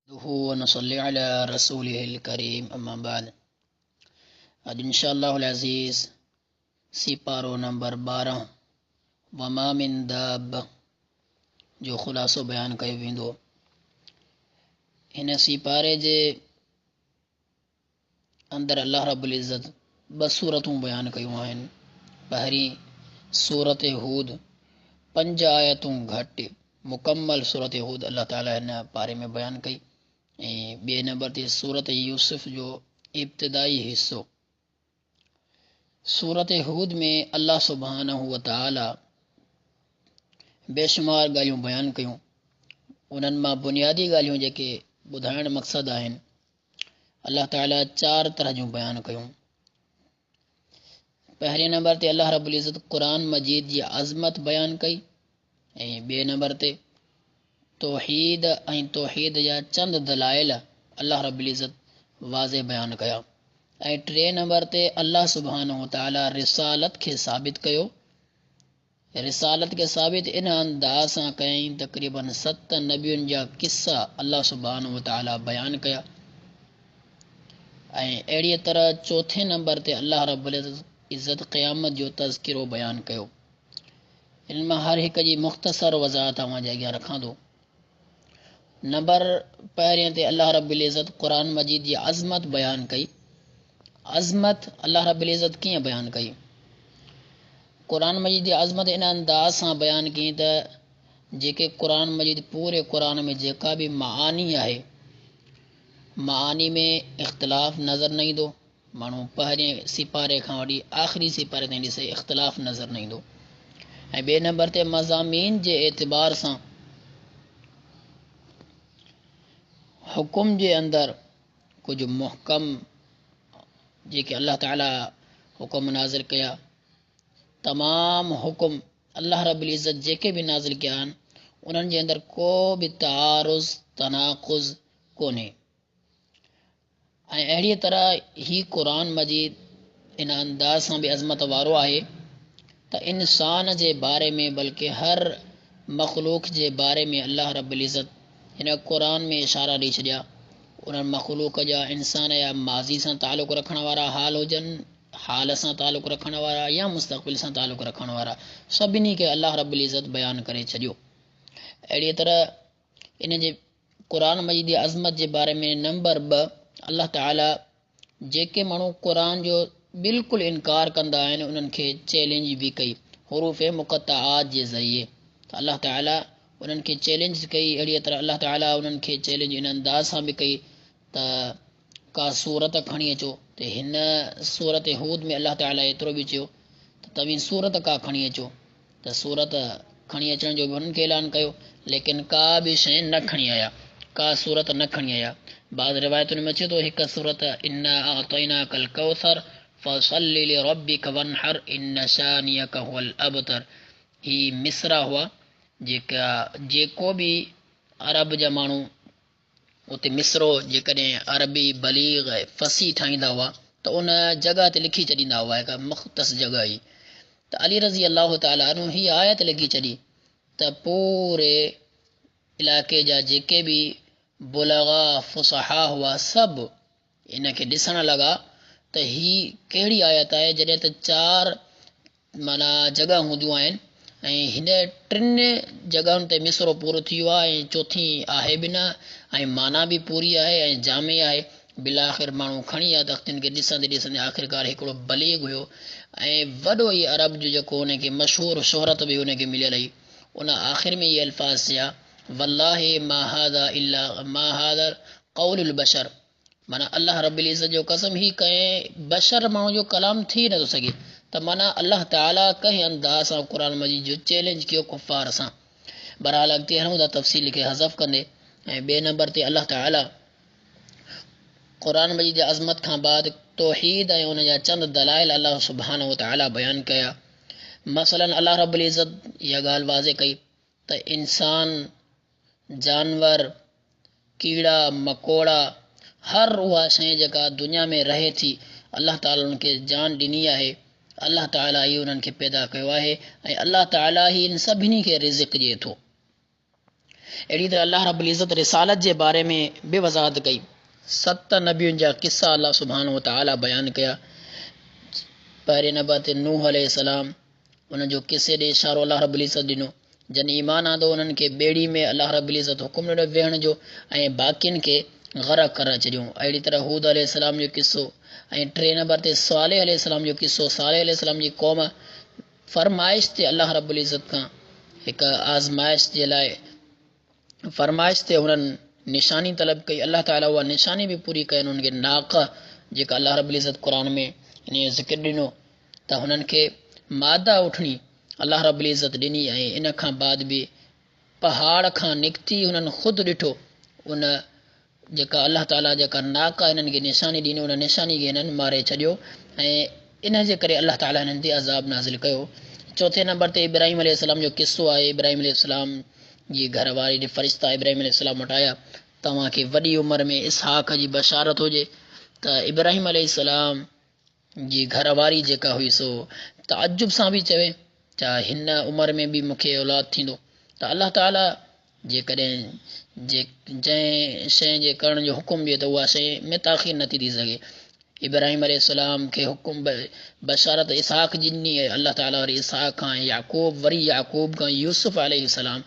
नसल्ली अला रसूलिहिल करीम अम्मा बाद। आज इंशाअल्लाहुल अज़ीज़ सिपारो नंबर 12 वमा मिन दाब्बा जो ख़ुलासो बयान कयो वेंदो। हिन सिपारे जे अंदर अल्लाह रब्बुल इज़्ज़त 2 सूरतूं बयान कयूं आहिनि। पहिरीं सूरत हूद 5 आयतूं घटि मुकम्मल सूरत हूद अल्लाह ताला हिन पारे में बयान कई। ऐं ॿिए नंबर ते सूरत यूसुफ जो इब्तिदाई हिस्सो। सूरत हूद में अल्लाह सुब्हानहु व तआला बेशुमार ॻाल्हियूं बयान कयूं। उन्हनि मां बुनियादी ॻाल्हियूं जेके ॿुधाइण मक़सदु आहिनि, अल्लाह ताला 4 तरह जूं बयान कयूं। पहिरें नंबर ते अल्लाह रब्बुल इज़्ज़त क़ुरान मजीद जी अज़मत बयान कई। ऐं ॿिए नंबर ते तौहीद ऐं तौहीद जा चंद दलाइल अल्लाह रब्बुल इज़्ज़त वाज़े बयान कया। ऐं 3 नंबर ते अल्लाह सुब्हानहु व तआला रिसालत खे साबित कयो। रिसालत खे साबित इन अंदाज़ सां कयईं तक़रीबन 7 नबियुनि जा किस्सा अल्लाह सुब्हानहु व तआला बयान कया। ऐं अहिड़ीअ तरह 4 नंबर ते अल्लाह रब्बुल इज़्ज़त क़यामत जो तज़किरो बयान कयो। इन मां हर हिक जी मुख़्तसर वज़ाहत तव्हां जे अॻियां रखां थो। नंबर पहिरें ते अल्लाह रब्बुल इज़्ज़त क़ुरान मजीद जी अज़मत बयान कई। अज़मत अल्लाह रब्बुल इज़्ज़त कीअं बयान कई? क़ुरान मजीद जी अज़मत इन अंदाज़ सां बयान कई त जेके क़ुरान मजीद पूरे क़ुरान में जेका बि मानी आहे, मानी में इख़्तिलाफ़ नज़र न ईंदो। माण्हू पहिरें सिपारे खां वठी आख़िरी सिपारे ताईं ॾिसे इख़्तिलाफ़ नज़र न ईंदो। ऐं ॿिए नंबर ते मज़ामीन जे एतिबार सां हुकुम जे अंदर कुछ मुहकम जेके अल्लाह ताला हुकुम नाज़िल कया, तमाम हुकुम अल्लाह रब्बुल इज़्ज़त जेके भी नाज़िल कया आहिनि उन्हनि जे अंदर को बि तारुज़ तनाक़ुज़ कोन्हे। ऐं अहिड़ीअ तरह ही क़ुरान मजीद इन अंदाज़ सां बि अज़मत वारो आहे त इंसान जे बारे में बल्कि हर मख़लूक़ जे बारे में अल्लाह रब्बुल इज़्ज़त हिन क़ुरान में इशारा ॾेई छॾिया। उन्हनि मख़लूक़ जा इंसान या माज़ी सां तालुक़ रखण वारा हाल हुजनि, हाल सां तालुक़ रखण वारा या मुस्तक़बिल सां तालुक़ रखण वारा, सभिनी खे अल्लाह रब्बुल इज़्ज़त बयान करे छॾियो। अहिड़ीअ तरह इन जे क़ुरान मजीद जी अज़मत जे बारे में नंबर 2 अल्लाह ताला जेके माण्हू क़ुरान जो बिल्कुलु इनकार कंदा आहिनि उन्हनि खे चैलेंज भी कई हुरूफ़ मुक़त्तआत जे ज़रिए। त अल्लाह ताला उन्हनि खे चैलेंज कई। अहिड़ीअ तरह अल्लाह ताला उन्हनि खे चैलेंज इन अंदाज़ सां बि कई त का सूरत खणी अचो। त हिन सूरत हूद में अल्लाह ताला एतिरो बि चयो त तव्हीं सूरत का खणी अचो। त सूरत खणी अचण जो बि हुननि खे ऐलान कयो, लेकिन का बि शइ न खणी आया, का सूरत न खणी आया। बाद रिवायतुनि में अचे थो हिकु सूरत इन्ना अअतैनाकल कौसर फसल्लि लिरब्बिक वन्हर इन्न शानियक हुवल अबतर। ही मिसरा हुआ जेको बि अरब जा माण्हू उते मिसरो जेकॾहिं अरबी बलीग फसी ठाहींदा हुआ त उन जॻह ते लिखी छॾींदा हुआ, हिकु मुख़्तस जॻह हुई। त अली रज़ी अल्लाह ताला अन्हु ही आयत लिखी छॾी त पूरे इलाइक़े जा जेके बि बुलगा फुसहा हुआ सभु इन खे ॾिसण लॻा त ही कहिड़ी आयत आहे जॾहिं त 4 माना जॻह हूंदियूं आहिनि ऐं हिन 3 जॻहुनि ते मिसरो पूरो थी वियो आहे ऐं चौथी आहे बि न, ऐं माना बि पूरी आहे ऐं जामे आहे। बिलाख़िर माण्हू खणी विया तख़्तियुनि खे ॾिसंदे ॾिसंदे आख़िरकार हिकिड़ो बलीग हुयो ऐं वॾो ई अरब जो जेको हुनखे मशहूरु शोहरत बि हुनखे मिलियल हुई। उन आख़िर में इहे अल्फाज़ चया वल्लाहि मा हाज़ा क़ौलुल बशर, माना अल्लाह रब्बुल इज़्ज़त जो कसम ही कंहिं बशर माण्हू जो कलाम थी नथो सघे। त माना अल्लाह ताला कंहिं अंदाज़ सां क़ुरान मजीद जो चैलेंज कयो कुफ़ार सां। बहरहाल अॻिते हलूं था तफ़सील खे हज़फ़ कंदे। ऐं ॿिए नंबर ते अल्लाह ताला क़ुरान मजीद जी अज़मत खां बाद तौहीद ऐं उन जा चंद दलाइल अल्लाह सुब्हानहु व तआला बयान कया। मसलन अल्लाह रब्बुल इज़्ज़त इहा ॻाल्हि वाज़े कई त इंसान, जानवर, कीड़ा मकोड़ा, हर उहा शइ जेका दुनिया में रहे थी अल्लाह ताला उनखे जान ॾिनी आहे। अल्लाह ताला ई उन्हनि खे पैदा कयो आहे ऐं अल्लाह ताला ई इन सभिनी खे रिज़िक़ ॾिए थो। अहिड़ी तरह अल्लाह रब्बुल इज़्ज़त रिसालत जे बारे में बि वज़ाहत कई। 7 नबियुनि जा किस्सा अल्लाह सुब्हानहु व तआला बयानु कया। पहिरें नंबर ते नूह अलैहिस्सलाम, उनजो किसे ॾे इशारो अल्लाह रब्बुल इज़्ज़त ॾिनो। जन ईमान आंदो उन्हनि खे ॿेड़ी में अल्लाह रब्बुल इज़्ज़त हुकुम ॾिनो वेहण जो ऐं बाक़ियुनि खे ग़रक़ करे छॾियूं। अहिड़ी तरह हूद अलैहिस्सलाम जो किस्सो। ऐं 3 नंबर ते सालेह अलैहिस्सलाम जो किस्सो। सालेह अलैहिस्सलाम जी क़ौम फरमाइश ते अल्लाह रब्बुल इज़्ज़त खां हिकु आज़माइश जे लाइ फरमाइश ते हुननि निशानी तलब कई। अल्लाह ताला उहा निशानी बि पूरी कयनि। हुननि खे नाक़ जेका अल्लाह रब्बुल इज़्ज़त क़ुर में इन जो ज़िक्र ॾिनो त हुननि खे मादा उठणी अल्लाह रब्बुल इज़्ज़त ॾिनी। ऐं इन खां बाद बि पहाड़ खां निकिती हुननि ख़ुदि ॾिठो उन जेका अल्लाह ताला जेका नाक़ हिननि खे निशानी ॾिनी उन निशानी खे हिननि मारे छॾियो ऐं इन जे करे अल्लाह ताला हिननि ते अज़ाब नाज़िल कयो। 4 नंबर ते इब्राहिम अलैहिस्सलाम जो किस्सो आहे। इब्राहिम अलैहिस्सलाम जी घरवारी फ़रिश्ता इब्राहिम अलैहिस्सलाम वटि आया, तव्हांखे वॾी उमिरि में इसहाक़ जी बशारत हुजे। त इब्राहिम अलैहिस्सलाम जी घरवारी जेका हुई सो तअजुब सां बि चवे छा हिन उमिरि में बि मूंखे औलाद थींदो। त अल्लाह ताला जेकॾहिं जंहिं शइ जे करण जो हुकुम ॾिए त उहा शइ में ताख़ीर नथी थी सघे। इब्राहिम अलैहिस्सलाम खे हुकुम बशारत इसहाक़ जी ॾिनी। अल्लाह ताला वरी इसहाक़ खां याक़ूब, वरी याक़ूब खां यूसुफ अलैहिस्सलाम।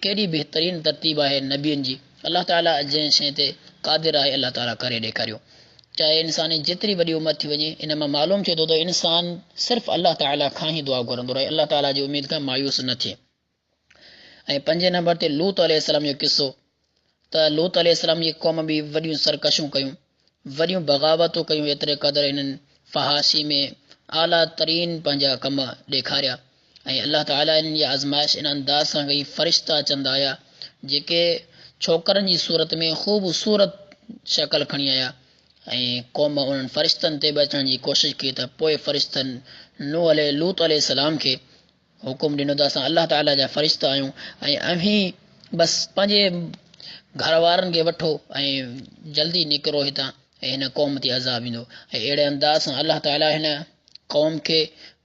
केॾी बहितरीन तरतीब आहे नबियुनि जी। अल्लाह ताला जंहिं शइ ते क़ादिर आहे अल्लाह ताला करे ॾेखारियो। चाहे इंसान जी जेतिरी वॾी उमिरि थी वञे, इन मां मालूम थिए थो त इंसान सिर्फ़ु अल्लाह ताला खां ई दुआ घुरंदो रहे, अल्लाह ताला जी उमेद खां मायूस न थिए। ऐं 5 नंबर ते लूत अलैहिस्सलाम जो किस्सो। त लूत अलैहिस्सलाम जी क़ौम बि वॾियूं सरकशूं कयूं, वॾियूं बग़ावतूं कयूं। एतिरे क़दुरु हिननि फ़हाशी में आला तरीन पंहिंजा कम ॾेखारिया। ऐं अल्लाह ताला हिननि जी आज़माइश इन अंदाज़ सां कई, फ़रिश्ता चंद आया जेके छोकरनि जी सूरत में ख़ूबसूरत शक्ल खणी आया ऐं क़ौम उन्हनि फ़रिश्तनि ते बि अचण जी कोशिशि कई। त पोइ फ़रिश्तनि लूत अलैहिस्सलाम खे हुकुम ॾिनो त असां अल्लाह ताला जा फ़रिश्ता आहियूं ऐं अव्हीं बसि पंहिंजे घर वारनि खे वठो ऐं जल्दी निकिरो हितां ऐं हिन क़ौम ते अज़ाब ईंदो। ऐं अहिड़े अंदाज़ सां अल्लाह ताला हिन क़ौम खे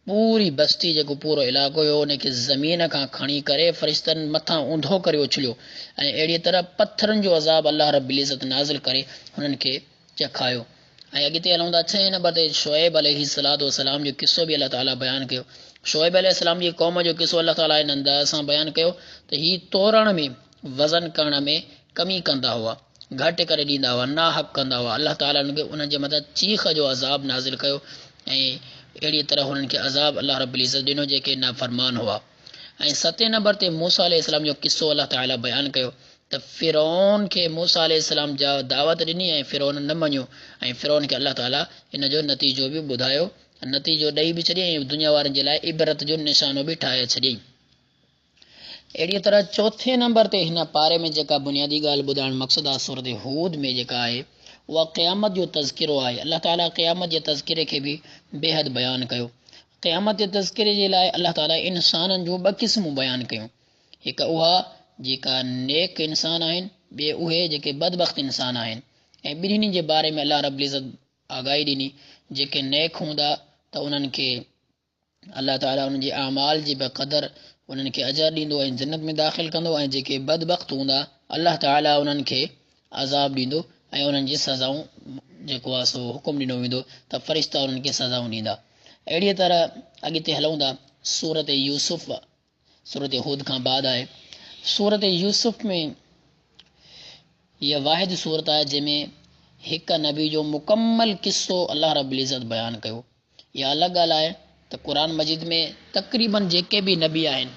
पूरी बस्ती जेको पूरो इलाइक़ो हुयो उनखे ज़मीन खां खणी करे फ़रिश्तनि मथां ऊंधो करे उछलियो ऐं अहिड़ी तरह पत्थरनि जो अज़ाब अल्लाह रब्बुल इज़्ज़त नाज़िल करे हुननि खे चखायो। ऐं अॻिते हलूं था 6 नंबर ते शुएब अलैहिस्सलातु वस्सलाम जो किस्सो बि अल्लाह ताला बयानु कयो। शुएब अलैहिस्सलाम जी क़ौम जो किस्सो अल्लाह ताला इन अंदाज़ सां बयानु कयो त हीअ तोरण में वज़न करण में कमी कंदा हुआ, घटि करे ॾींदा हुआ, नाहक़ कंदा हुआ। अल्लाह ताला उन्हनि जे मथां चीख जो अज़ाब नाज़िल कयो ऐं अहिड़ी तरह हुननि खे अज़ाब अल्लाह रब्बुल इज़्ज़त ॾिनो जेके नाफ़रमान हुआ। ऐं 7 नंबर ते मूसा अलैहिस्सलाम जो किस्सो अल्लाह ताला बयानु कयो त फ़िरौन खे मूसा अलैहिस्सलाम जा दावत ॾिनी ऐं फ़िरौन न मञियो ऐं फ़िरौन खे अल्लाह ताला इन जो नतीजो बि ॿुधायो, नतीजो ॾेई बि छॾियईं ऐं दुनिया वारनि जे लाइ इबरत जो निशानो बि ठाहे छॾियईं। अहिड़ी तरह 4 नंबर ते हिन पारे में जेका बुनियादी ॻाल्हि ॿुधाइणु मक़सदु आहे सूरत हूद में जेका आहे उहा क़यामत जो तज़किरो आहे। अल्लाह ताला क़यामत जे तज़किरे खे बि बेहद बयानु कयो। क़यामत जे तज़किरे जे लाइ अल्लाह ताला इंसाननि जूं 2 क़िस्मूं बयानु कयूं। हिकु उहा जेका नेक इंसान आहिनि, ॿिए उहे जेके बदबख़्त इंसान आहिनि। ऐं ॿिन्हिनि जे बारे में अल्लाह रब्बुल इज़्ज़त आगाही ॾिनी। जेके नेक हूंदा त उन्हनि खे अल्लाह ताला उन्हनि जे अमाल जी बक़दर उन्हनि खे अजर ॾींदो ऐं जन्नत में दाख़िल कंदो ऐं जेके बदबख़्त हूंदा अल्लाह ताला उन्हनि खे अज़ाब ॾींदो ऐं उन्हनि जी सज़ाऊं जेको आहे सो हुकुम ॾिनो वेंदो त फ़रिश्ता उन्हनि खे सज़ाऊं ॾींदा। अहिड़ीअ तरह अॻिते हलूं था सूरत यूसुफ, सूरत हूद खां बाद आहे। सूरत यूसुफ में इहा वाहिद सूरत आहे जंहिंमें हिकु नबी जो मुकमल किस्सो अल्लाह रब्बुल इज़्ज़त बयानु कयो। इहा अलॻि ॻाल्हि आहे त क़ुर मजीद में तक़रीबन जेके बि नबी आहिनि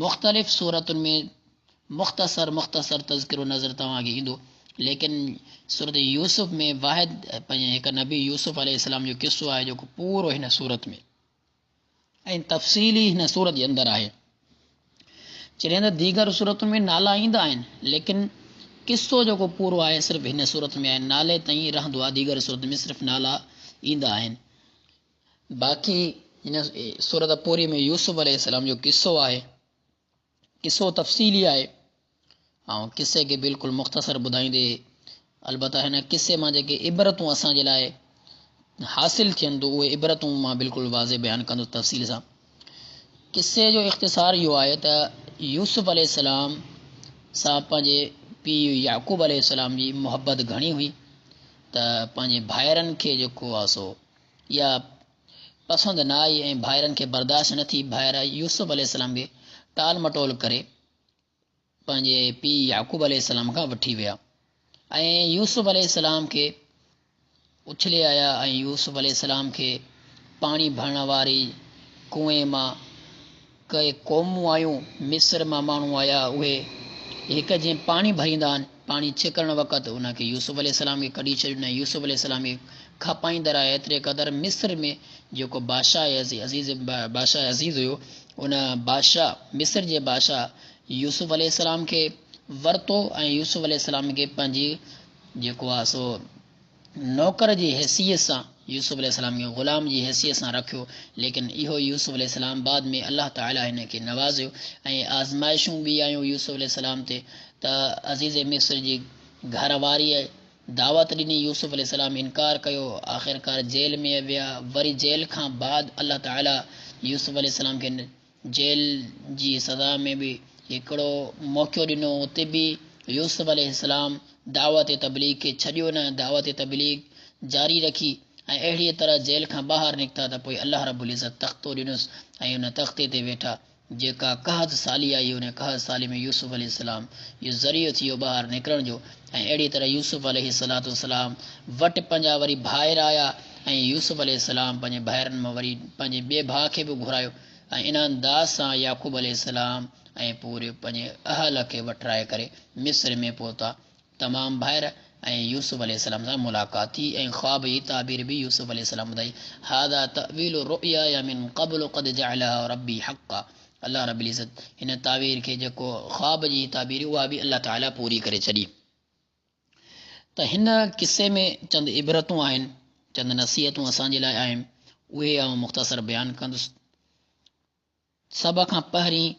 मुख़्तलिफ़ सूरतुनि में मुख़्तसर तज़किरो नज़र तव्हांखे ईंदो, लेकिन सूरत यूसुफ में वाहिद हिकु नबी यूसुफ अलैहिस्सलाम जो किस्सो आहे जेको पूरो हिन सूरत में ऐं तफ़सीली हिन सूरत जे अंदरि आहे। चॾहिं त दीगर सूरतुनि में नाला ईंदा आहिनि, लेकिन किस्सो जेको पूरो आहे सिर्फ़ु हिन सूरत में आहे। नाले ताईं रहंदो आहे, दीगर सूरत में सिर्फ़ु नाला ईंदा आहिनि। बाक़ी हिन सूरत पूरी में यूसुफ अलैहिस्सलाम जो किस्सो आहे। किस्सो तफ़सीली आहे ऐं किस्से खे बिल्कुलु मुख़्तसर ॿुधाईंदे अलबत्ता हिन किस्से मां जेके इबरतूं असांजे लाइ हासिलु थियनि थियूं उहे इबरतूं मां बिल्कुलु वाज़े बयानु कंदो तफ़सील सां। किस्से जो इख़्तिसार इहो आहे त यूसुफ अलैहिस्सलाम सां पंहिंजे पीउ याक़ूब अलैहिस्सलाम जी मुहबत घणी हुई त पंहिंजे भाइरनि खे जेको आहे सो इहा पसंदि न आई ऐं भाइरनि खे बर्दाश्त न थी। भाइर यूसुफ अलैहिस्सलाम खे टाल मटोल करे पंहिंजे पीउ याक़ूब अलैहिस्सलाम खां वठी विया ऐं यूसुफ अलैहिस्सलाम खे उछले आया ऐं यूसुफ अलैहिस्सलाम खे पाणी भरण वारी कुएं मां कई क़ौमूं आयूं, मिस्र मां माण्हू आया, उहे हिकु जीअं पाणी भरींदा आहिनि, पाणी छिकण वक़्तु उनखे यूसुफ अलैहिस्सलाम खे कढी छॾियो ऐं यूसुफ अलैहिस्सलाम खे खपाईंदड़ आहे। एतिरे क़दुरु मिस्र में जेको बादशाह अज़ीज़ हुयो, उन बादशाह मिस्र जे बादशाह यूसुफ अलैहिस्सलाम खे वरितो ऐं यूसुफ अलैहिस्सलाम खे पंहिंजी जेको आहे सो नौकर जी हैसियत सां यूसुफ अलैहिस्सलाम खे ग़ुलाम जी हैसियत सां रखियो। लेकिन इहो यूसुफ अलैहिस्सलाम बाद में अल्लाह ताला हिन खे नवाज़ियो ऐं आज़माइशूं बि आयूं यूसुफ अलैहिस्सलाम ते त अज़ीज़ मिस्र जी घरवारीअ दावत ॾिनी, यूसुफ अलैहिस्सलाम इनकार कयो, आख़िरकार जेल में विया। वरी जेल खां बाद अल्लाह ताला यूसुफ अलैहिस्सलाम खे जेल जी सज़ा में बि हिकिड़ो मौक़ो ॾिनो। उते बि यूसुफ अलैहिस्सलाम दावत तबलीग खे छॾियो न, दावत तबलीग जारी रखी ऐं अहिड़ीअ तरह जेल खां ॿाहिरि निकिता त पोइ अल्लाह रब्बुल इज़्ज़त तख़्तो ॾिनुसि ऐं उन तख़्ते ते वेठा। जेका कहत साली आई, उन कहत साली में यूसुफ अलैहिस्सलाम इहो ज़रियो थी वियो ॿाहिरि निकिरण जो। ऐं अहिड़ी तरह यूसुफ अलैहिस्सलाम वटि पंहिंजा वरी भाइर आया ऐं यूसुफ अलैहिस्सलाम पंहिंजे भाइरनि मां वरी पंहिंजे ॿिए भाउ खे बि घुरायो ऐं इन अंदाज़ सां याक़ूब अलैहिस्सलाम ऐं पूरे पंहिंजे अहल खे वठराए करे मिस्र में पहुता। तमामु भाइर ऐं यूसुफ अलैहिस्सलाम सां मुलाक़ात थी ऐं ख्वाब जी ताबीर बि यूसुफ अलैहिस्सलाम ॿुधाई। हादा तअवील रुया मिन क़ब्ल क़द जअलहा रब्बी हक़्क़ा। अल्लाह रब्बुल इज़्ज़त हिन ताबीर खे जेको ख्वाब जी ताबीर उहा बि अल्लाह ताला पूरी करे छॾी। त हिन किसे में चंद इबरतूं आहिनि, चंद नसीहतूं असांजे लाइ आहिनि, उहे आउं मुख़्तसर बयानु कंदुसि। सभ खां पहिरीं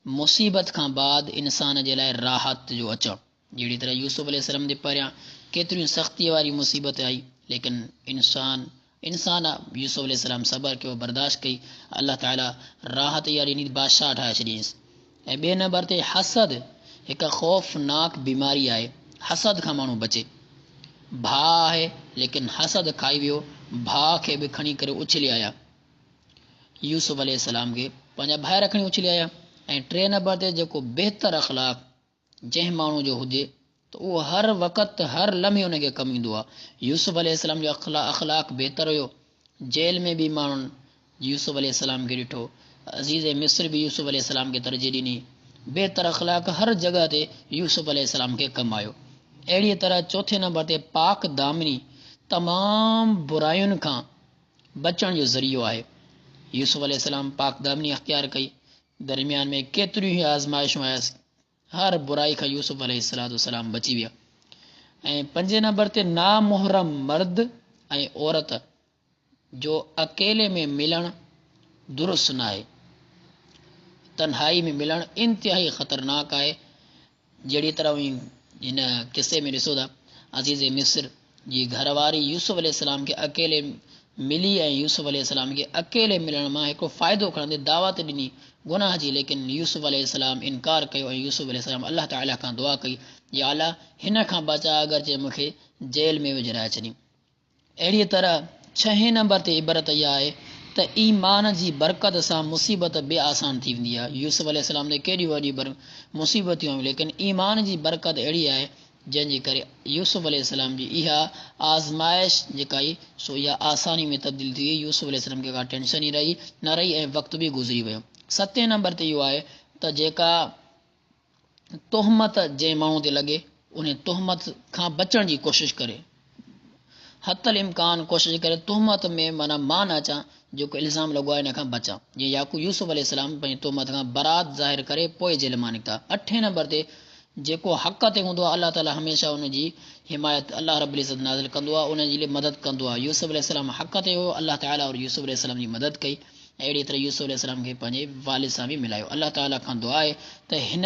मुसीबत खां बाद इंसान जे लाइ राहत जो अचणु। जहिड़ी तरह यूसुफ अलैहिस्सलाम जे परियां केतिरियूं सख़्तीअ वारी मुसीबत आई, लेकिन इंसान यूसुफ अलैहिस्सलाम सबर कयो, बर्दाश्त कई, अल्लाह ताला राहत इहा ॾिनी, बादशाह ठाहे छॾियईंसि। ऐं ॿिए नंबर ते हसद हिकु ख़ौफ़नाक बीमारी आहे, हसद खां माण्हू बचे। भाउ आहे लेकिन हसद खाई वियो, भाउ खे बि खणी करे उछले आया, यूसुफ अलैहिस्सलाम खे पंहिंजा भाइर खणी उछले आया। ऐं टे नंबर ते जेको बहितर अख़लाक जंहिं माण्हू जो हुजे त उहो हर वक़्तु हर लम्हे हुनखे कमु ईंदो आहे। यूसुफ अलैहिस्सलाम जो अख़लाक बहितर हुयो। जेल में बि माण्हुनि यूसुफ अलैहिस्सलाम खे ॾिठो, अज़ीज़ मिस्र बि यूसुफ अलैहिस्सलाम खे तरजीह ॾिनी। बहितर अख़लाक हर जॻह ते यूसुफ अलैहिस्सलाम खे कमु आयो। अहिड़ीअ तरह चौथे नंबर ते पाक दामनी तमामु बुरायुनि खां बचण जो ज़रियो आहे। यूसुफ अलैहिस्सलाम पाक दामनी अख़्तियार कई, दरमियान में केतिरियूं ई आज़माइशूं आयसि, हर बुराई खां यूसुफ अलैहिस्सलाम बची विया। ऐं पंजे नंबर ते नामुहरम मर्द ऐं औरत जो अकेले में मिलणु दुरुस्त न आहे, तन्हाई में मिलणु इंतिहाई ख़तरनाक आहे। जहिड़ी तरह हिन किसे में ॾिसो था, अज़ीज़ मिस्र जी घरवारी यूसुफ अलैहिस्सलाम खे अकेले मिली ऐं यूसुफ अलैहिस्सलाम खे अकेले मिलण मां हिकिड़ो फ़ाइदो खणंदे दावत ॾिनी गुनाह जी, लेकिन यूसुफ अलैहिस्सलाम इनकार कयो ऐं यूसुफ अलैहिस्सलाम अल्लाह ताला खां दुआ कई, या अल्लाह हिन खां बचा, अगरचे मूंखे जेल में विझराए छॾी। अहिड़ीअ तरह छहें नंबर ते इबरत इहा आहे त ईमान जी बरकत सां मुसीबत बि आसान थी वेंदी आहे। यूसुफ अलैहिस्सलाम ते केॾियूं वॾियूं मुसीबतियूं आयूं, लेकिन ईमान जी बरकत अहिड़ी आहे जंहिंजे करे यूसुफ अलैहिस्सलाम जी इहा आज़माइश जेका आई सो इहा आसानी में तब्दील थी वई। यूसुफ अलैहिस्सलाम खे का टेंशन ई न रही ऐं वक़्तु बि गुज़री वियो। सतें नंबर ते इहो आहे त जेका तोहमत जंहिं माण्हू ते लॻे उन तोहमत खां बचण जी कोशिशि करे, हतल इम्कान कोशिशि करे तोहमत में माना मां न अचां, जेको इल्ज़ाम लॻो आहे हिन खां बचां। जीअं यूसुफ अलैहिस्सलाम पंहिंजी तोहमत खां बरात ज़ाहिर करे पोइ जेल मां निकिता। अठें नंबर ते जेको हक़ ते हूंदो आहे अल्लाह ताला हमेशह उनजी हिमायत अल्लाह रब्बुल इज़्ज़त नाज़िल कंदो आहे, उनजे लिए मदद कंदो आहे। यूसुफ अलैहिस्सलाम हक़ ते हुयो, अल्लाह ताला और यूसुफ अलैहिस्सलाम जी मदद कई। अहिड़ी तरह यूसुफ अलैहिस्सलाम खे पंहिंजे वालिद सां बि मिलायो। अल्लाह ताला खां दुआ आहे त हिन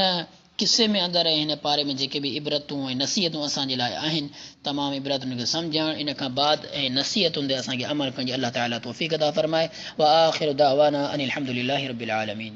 किसे में अंदरि ऐं हिन पारे में जेके बि इबरतूं ऐं नसीहतूं असांजे लाइ आहिनि, तमामु इबरतुनि खे सम्झणु, इन खां बाद ऐं नसीहतुनि ते असांखे अमल करण जी अल्लाह ताला तौफ़ीक़ अता फ़रमाए। व आख़िरु दावाना अनिल हम्दुलिल्लाहि रब्बिल आलमीन।